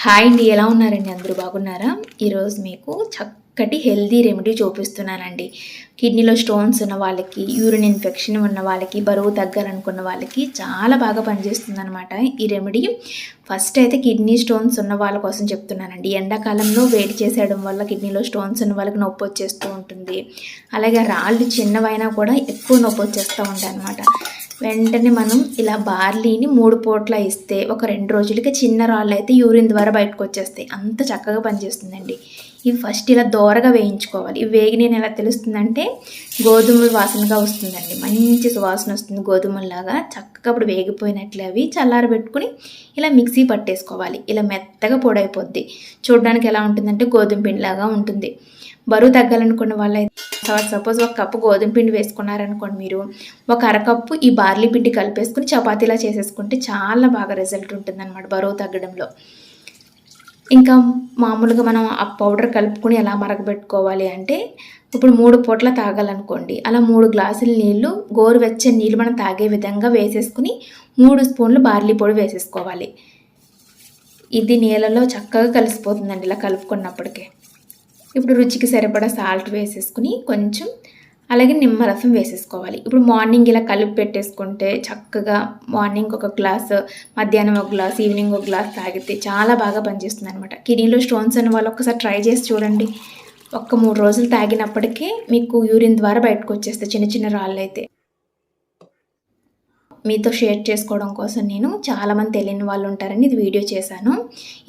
Hi అండి, ఎలా ఉన్నారండి? అందరూ బాగున్నారా? ఈరోజు మీకు చక్కటి హెల్తీ రెమెడీ చూపిస్తున్నానండి. కిడ్నీలో స్టోన్స్ ఉన్న వాళ్ళకి, యూరిన్ ఇన్ఫెక్షన్ ఉన్న వాళ్ళకి, బరువు తగ్గాలనుకున్న వాళ్ళకి చాలా బాగా పనిచేస్తుందన్నమాట ఈ రెమెడీ. ఫస్ట్ అయితే కిడ్నీ స్టోన్స్ ఉన్న వాళ్ళ కోసం చెప్తున్నానండి. ఎండాకాలంలో వేడి చేసేయడం వల్ల కిడ్నీలో స్టోన్స్ ఉన్న వాళ్ళకి నొప్పి వచ్చేస్తూ ఉంటుంది. అలాగే రాళ్ళు చిన్నవైనా కూడా ఎక్కువ నొప్పి వచ్చేస్తూ ఉంటాయి అన్నమాట. వెంటనే మనం ఇలా బార్లీని 3 పూట్ల ఇస్తే ఒక 2 రోజులకి చిన్న రాళ్ళు అయితే యూరిన్ ద్వారా బయటకు వచ్చేస్తాయి. అంత చక్కగా పనిచేస్తుందండి. ఇవి ఫస్ట్ ఇలా దోరగా వేయించుకోవాలి. ఇవి వేగినని ఎలా తెలుస్తుందంటే గోధుమ వాసనగా వస్తుందండి. మంచి సువాసన వస్తుంది గోధుమలాగా. చక్కగా అప్పుడు వేగిపోయినట్లే అవి చల్లారబెట్టుకుని ఇలా మిక్సీ పట్టేసుకోవాలి. ఇలా మెత్తగా పొడైపోద్ది. చూడడానికి ఎలా ఉంటుందంటే గోధుమ పిండిలాగా ఉంటుంది. బరువు తగ్గాలనుకున్న వాళ్ళైతే సపోజ్ ఒక కప్పు గోధుమ పిండి వేసుకున్నారనుకోండి, మీరు ఒక అరకప్పు ఈ బార్లీ పిండి కలిపేసుకుని చపాతీలా చేసేసుకుంటే చాలా బాగా రిజల్ట్ ఉంటుందన్నమాట బరువు తగ్గడంలో. ఇంకా మామూలుగా మనం ఆ పౌడర్ కలుపుకొని ఎలా మరగబెట్టుకోవాలి అంటే, ఇప్పుడు 3 పూట్ల తాగాలనుకోండి, అలా 3 గ్లాసుల నీళ్ళు, గోరువెచ్చని నీళ్ళు మనం తాగే విధంగా వేసేసుకుని 3 స్పూన్లు బార్లీ పొడి వేసేసుకోవాలి. ఇది నీళ్ళలో చక్కగా కలిసిపోతుందండి ఇలా కలుపుకున్నప్పటికే. ఇప్పుడు రుచికి సరిపడా సాల్ట్ వేసేసుకుని కొంచెం, అలాగే నిమ్మరసం వేసేసుకోవాలి. ఇప్పుడు మార్నింగ్ ఇలా కలిపి పెట్టేసుకుంటే చక్కగా మార్నింగ్ ఒక గ్లాసు, మధ్యాహ్నం ఒక గ్లాస్, ఈవినింగ్ ఒక గ్లాస్ తాగితే చాలా బాగా పనిచేస్తుంది అనమాట. కిడ్నీలో స్టోన్స్ అన్న వాళ్ళు ఒక్కసారి ట్రై చేసి చూడండి. ఒక్క 3 రోజులు తాగినప్పటికీ మీకు యూరిన్ ద్వారా బయటకు వచ్చేస్తాయి చిన్న చిన్న రాళ్ళు అయితే. మీతో షేర్ చేసుకోవడం కోసం నేను చాలామంది తెలియని వాళ్ళు ఉంటారని ఇది వీడియో చేశాను.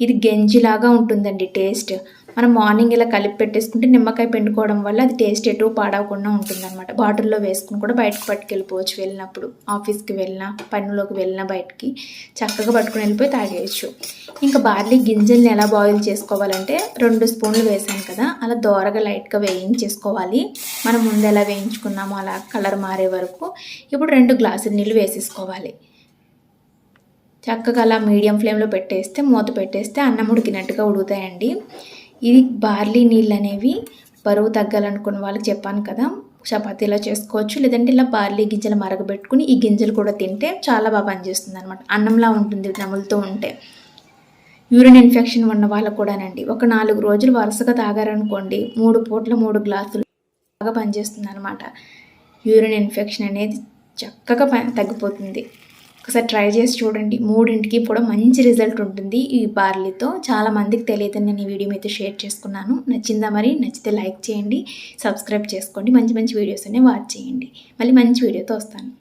ఇది గంజిలాగా ఉంటుందండి టేస్ట్. మనం మార్నింగ్ ఇలా కలిపి పెట్టేసుకుంటే నిమ్మకాయ పిండుకోవడం వల్ల అది టేస్ట్ ఎటు పాడవకుండా ఉంటుందన్నమాట. బాటిల్లో వేసుకుని కూడా బయటకు పట్టుకెళ్ళిపోవచ్చు. వెళ్ళినప్పుడు ఆఫీస్కి వెళ్ళినా, పనిలోకి వెళ్ళినా బయటికి చక్కగా పట్టుకుని వెళ్ళిపోయి తాగేయచ్చు. ఇంకా బార్లీ గింజల్ని ఎలా బాయిల్ చేసుకోవాలంటే 2 స్పూన్లు వేసాను కదా, అలా దోరగా లైట్గా వేయించేసుకోవాలి. మనం ముందు ఎలా వేయించుకున్నామో అలా కలర్ మారే వరకు. ఇప్పుడు 2 గ్లాసుల నీళ్ళు వేసేసుకోవాలి. చక్కగా అలా మీడియం ఫ్లేమ్లో పెట్టేస్తే, మూత పెట్టేస్తే అన్నం ఉడికినట్టుగా ఉడుకుతాయండి. ఇది బార్లీ నీళ్ళు అనేవి బరువు తగ్గాలనుకున్న వాళ్ళకి చెప్పాను కదా, చపాతీలా చేసుకోవచ్చు. లేదంటే ఇలా బార్లీ గింజలు మరగబెట్టుకుని ఈ గింజలు కూడా తింటే చాలా బాగా పనిచేస్తుంది అనమాట. అన్నంలా ఉంటుంది నములుతూ ఉంటే. యూరిన్ ఇన్ఫెక్షన్ ఉన్న వాళ్ళకు కూడానండి ఒక 4 రోజులు వరుసగా తాగారనుకోండి, 3 పూట్ల 3 గ్లాసులు బాగా పనిచేస్తుంది అనమాట. యూరిన్ ఇన్ఫెక్షన్ అనేది చక్కగా తగ్గిపోతుంది. ఒకసారి ట్రై చేసి చూడండి. 3ంటికి కూడా మంచి రిజల్ట్ ఉంటుంది ఈ బార్లీతో. చాలామందికి తెలియదని నేను ఈ వీడియో మీతో షేర్ చేసుకున్నాను. నచ్చిందా? మరి నచ్చితే లైక్ చేయండి, సబ్స్క్రైబ్ చేసుకోండి. మంచి మంచి వీడియోస్ అనే వాచ్ చేయండి. మళ్ళీ మంచి వీడియోతో వస్తాను.